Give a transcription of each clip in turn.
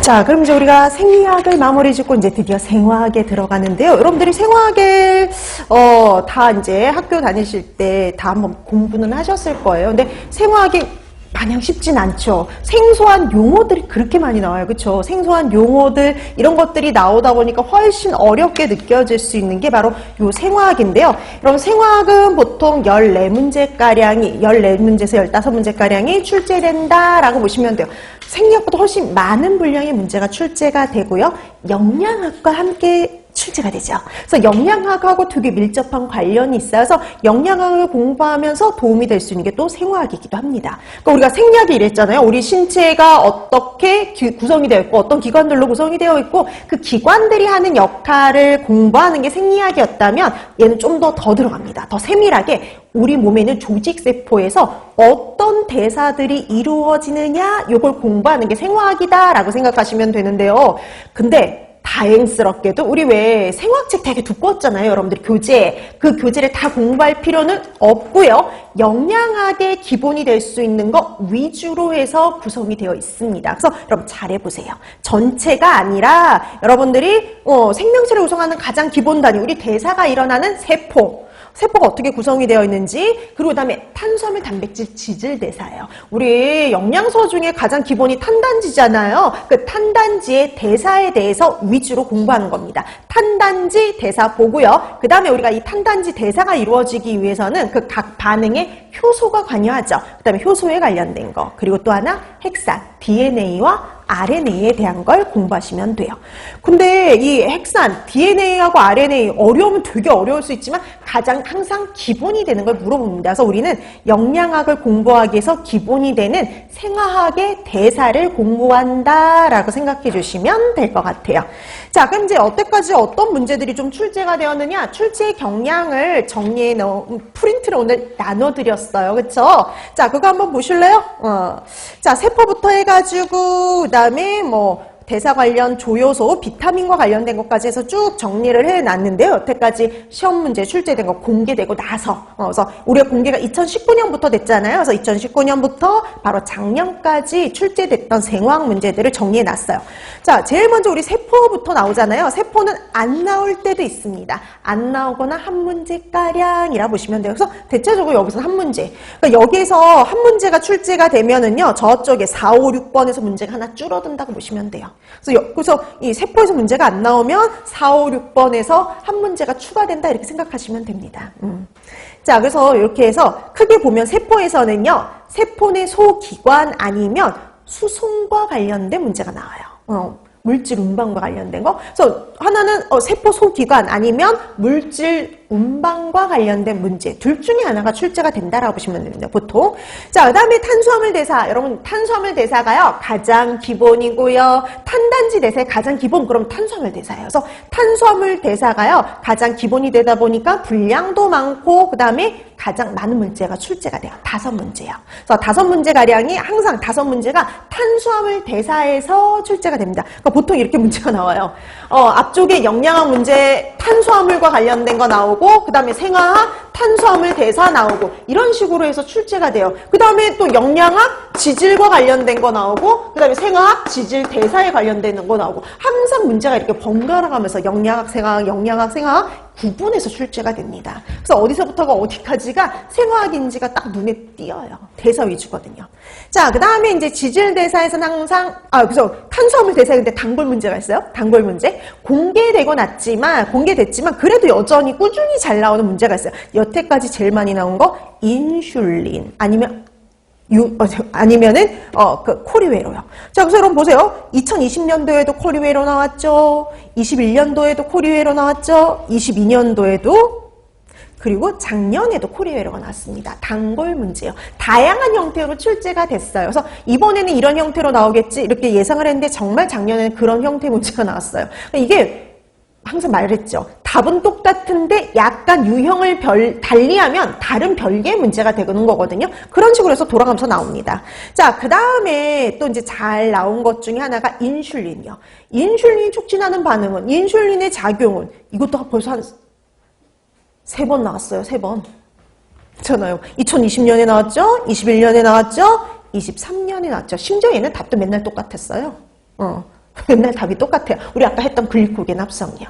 자, 그럼 이제 우리가 생리학을 마무리 짓고 이제 드디어 생화학에 들어가는데요. 여러분들이 생화학을 다 이제 학교 다니실 때 다 한번 공부는 하셨을 거예요. 근데 생화학이 마냥 쉽진 않죠. 생소한 용어들이 그렇게 많이 나와요. 그렇죠? 생소한 용어들 이런 것들이 나오다 보니까 훨씬 어렵게 느껴질 수 있는 게 바로 요 생화학인데요. 여러분 생화학은 보통 14문제가량이 14문제에서 15문제가량이 출제된다라고 보시면 돼요. 생리학보다 훨씬 많은 분량의 문제가 출제가 되고요. 영양학과 함께 출제가 되죠. 그래서 영양학하고 되게 밀접한 관련이 있어서 영양학을 공부하면서 도움이 될 수 있는 게 또 생화학이기도 합니다. 그러니까 우리가 생리학이 이랬잖아요. 우리 신체가 어떻게 구성이 되어 있고 어떤 기관들로 구성이 되어 있고 그 기관들이 하는 역할을 공부하는 게 생리학이었다면 얘는 좀 더 들어갑니다. 더 세밀하게 우리 몸에 있는 조직세포에서 어떤 대사들이 이루어지느냐 이걸 공부하는 게 생화학이다라고 생각하시면 되는데요. 근데 다행스럽게도 우리 왜 생화책 되게 두꺼웠잖아요. 여러분들 교재. 그 교재를 다 공부할 필요는 없고요. 영양학의 기본이 될 수 있는 것 위주로 해서 구성이 되어 있습니다. 그래서 여러분 잘해보세요. 전체가 아니라 여러분들이 생명체를 구성하는 가장 기본 단위 우리 대사가 일어나는 세포가 어떻게 구성이 되어 있는지 그리고 그다음에 탄수화물, 단백질, 지질 대사예요. 우리 영양소 중에 가장 기본이 탄단지잖아요. 그 탄단지의 대사에 대해서 위주로 공부하는 겁니다. 탄단지 대사 보고요. 그 다음에 우리가 이 탄단지 대사가 이루어지기 위해서는 그 각 반응에 효소가 관여하죠. 그 다음에 효소에 관련된 거 그리고 또 하나 핵산, DNA와 RNA에 대한 걸 공부하시면 돼요. 근데 이 핵산, DNA하고 RNA 어려우면 되게 어려울 수 있지만 가장 항상 기본이 되는 걸 물어봅니다. 그래서 우리는 영양학을 공부하기 위해서 기본이 되는 생화학의 대사를 공부한다라고 생각해 주시면 될 것 같아요. 자, 그럼 이제 여태까지 어떤 문제들이 좀 출제가 되었느냐? 출제 경향을 정리해 놓은 프린트를 오늘 나눠드렸어요. 그쵸? 자, 그거 한번 보실래요? 자, 세포부터 해가지고 그다음에 대사 관련 조효소, 비타민과 관련된 것까지 해서 쭉 정리를 해놨는데요. 여태까지 시험 문제 출제된 거 공개되고 나서 그래서 우리가 공개가 2019년부터 됐잖아요. 그래서 2019년부터 바로 작년까지 출제됐던 생화학 문제들을 정리해놨어요. 자, 제일 먼저 우리 세포부터 나오잖아요. 세포는 안 나올 때도 있습니다. 안 나오거나 한 문제가량이라 보시면 돼요. 그래서 대체적으로 여기서 한 문제. 그러니까 여기서 한 문제가 출제가 되면은요. 저쪽에 4, 5, 6번에서 문제가 하나 줄어든다고 보시면 돼요. 그래서 이 세포에서 문제가 안 나오면 4, 5, 6번에서 한 문제가 추가된다 이렇게 생각하시면 됩니다. 자, 그래서 이렇게 해서 크게 보면 세포에서는요. 세포 내 소기관 아니면 수송과 관련된 문제가 나와요. 물질 운반과 관련된 거. 그래서 하나는 세포 소기관 아니면 물질 운반과 관련된 문제 둘 중에 하나가 출제가 된다라고 보시면 됩니다. 보통. 자, 그다음에 탄수화물 대사. 여러분 탄수화물 대사가요. 가장 기본이고요. 탄단지 대사의 가장 기본 그럼 탄수화물 대사예요. 그래서 탄수화물 대사가요. 가장 기본이 되다 보니까 분량도 많고 그다음에 가장 많은 문제가 출제가 돼요. 5문제요. 그래서 5문제가량이 항상 5문제가 탄수화물 대사에서 출제가 됩니다. 그러니까 보통 이렇게 문제가 나와요. 앞쪽에 영양학 문제 탄수화물과 관련된 거 나오고 그 다음에 생화학 탄수화물 대사 나오고 이런 식으로 해서 출제가 돼요. 그 다음에 또 영양학 지질과 관련된 거 나오고 그 다음에 생화학 지질 대사에 관련된 거 나오고 항상 문제가 이렇게 번갈아 가면서 영양학 생화학 구분해서 출제가 됩니다. 그래서 어디서부터가 어디까지가 생화학인지가 딱 눈에 띄어요. 대사 위주거든요. 자, 그 다음에 이제 지질 대사에서는 항상 그래서 탄수화물 대사에 근데 단골 문제가 있어요. 단골 문제. 공개됐지만 그래도 여전히 꾸준히 잘 나오는 문제가 있어요. 여태까지 제일 많이 나온 거 인슐린 아니면은 그 코리웨로요. 자, 그래서 여러분 보세요. 2020년도에도 코리웨로 나왔죠. 21년도에도 코리웨로 나왔죠. 22년도에도 그리고 작년에도 코리웨로가 나왔습니다. 단골 문제예요. 다양한 형태로 출제가 됐어요. 그래서 이번에는 이런 형태로 나오겠지 이렇게 예상을 했는데 정말 작년에는 그런 형태 문제가 나왔어요. 이게 항상 말했죠. 답은 똑같은데 약간 유형을 달리하면 다른 별개의 문제가 되는 거거든요. 그런 식으로 해서 돌아가면서 나옵니다. 자, 그 다음에 또 이제 잘 나온 것 중에 하나가 인슐린이요. 인슐린이 촉진하는 반응은, 인슐린의 작용은 이것도 벌써 한 3번 나왔어요. 3번. 그렇잖아요. 2020년에 나왔죠. 21년에 나왔죠. 23년에 나왔죠. 심지어 얘는 답도 맨날 똑같았어요. 맨날 답이 똑같아요. 우리 아까 했던 글리코겐 합성이요.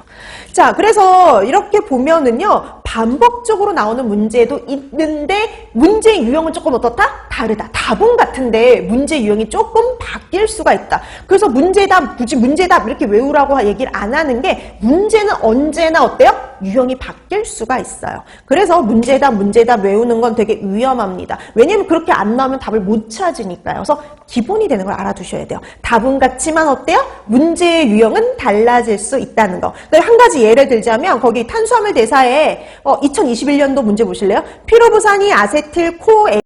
자, 그래서 이렇게 보면은요, 반복적으로 나오는 문제도 있는데, 문제 유형은 조금 어떻다? 다르다. 답은 같은데, 문제 유형이 조금 바뀔 수가 있다. 그래서 문제답, 굳이 문제답 이렇게 외우라고 얘기를 안 하는 게, 문제는 언제나 어때요? 유형이 바뀔 수가 있어요. 그래서 문제답 외우는 건 되게 위험합니다. 왜냐면 그렇게 안 나오면 답을 못 찾으니까요. 그래서 기본이 되는 걸 알아두셔야 돼요. 답은 같지만 어때요? 문제의 유형은 달라질 수 있다는 거. 한 가지 예를 들자면 거기 탄수화물 대사에 2021년도 문제 보실래요? 피로부산이 아세틸 코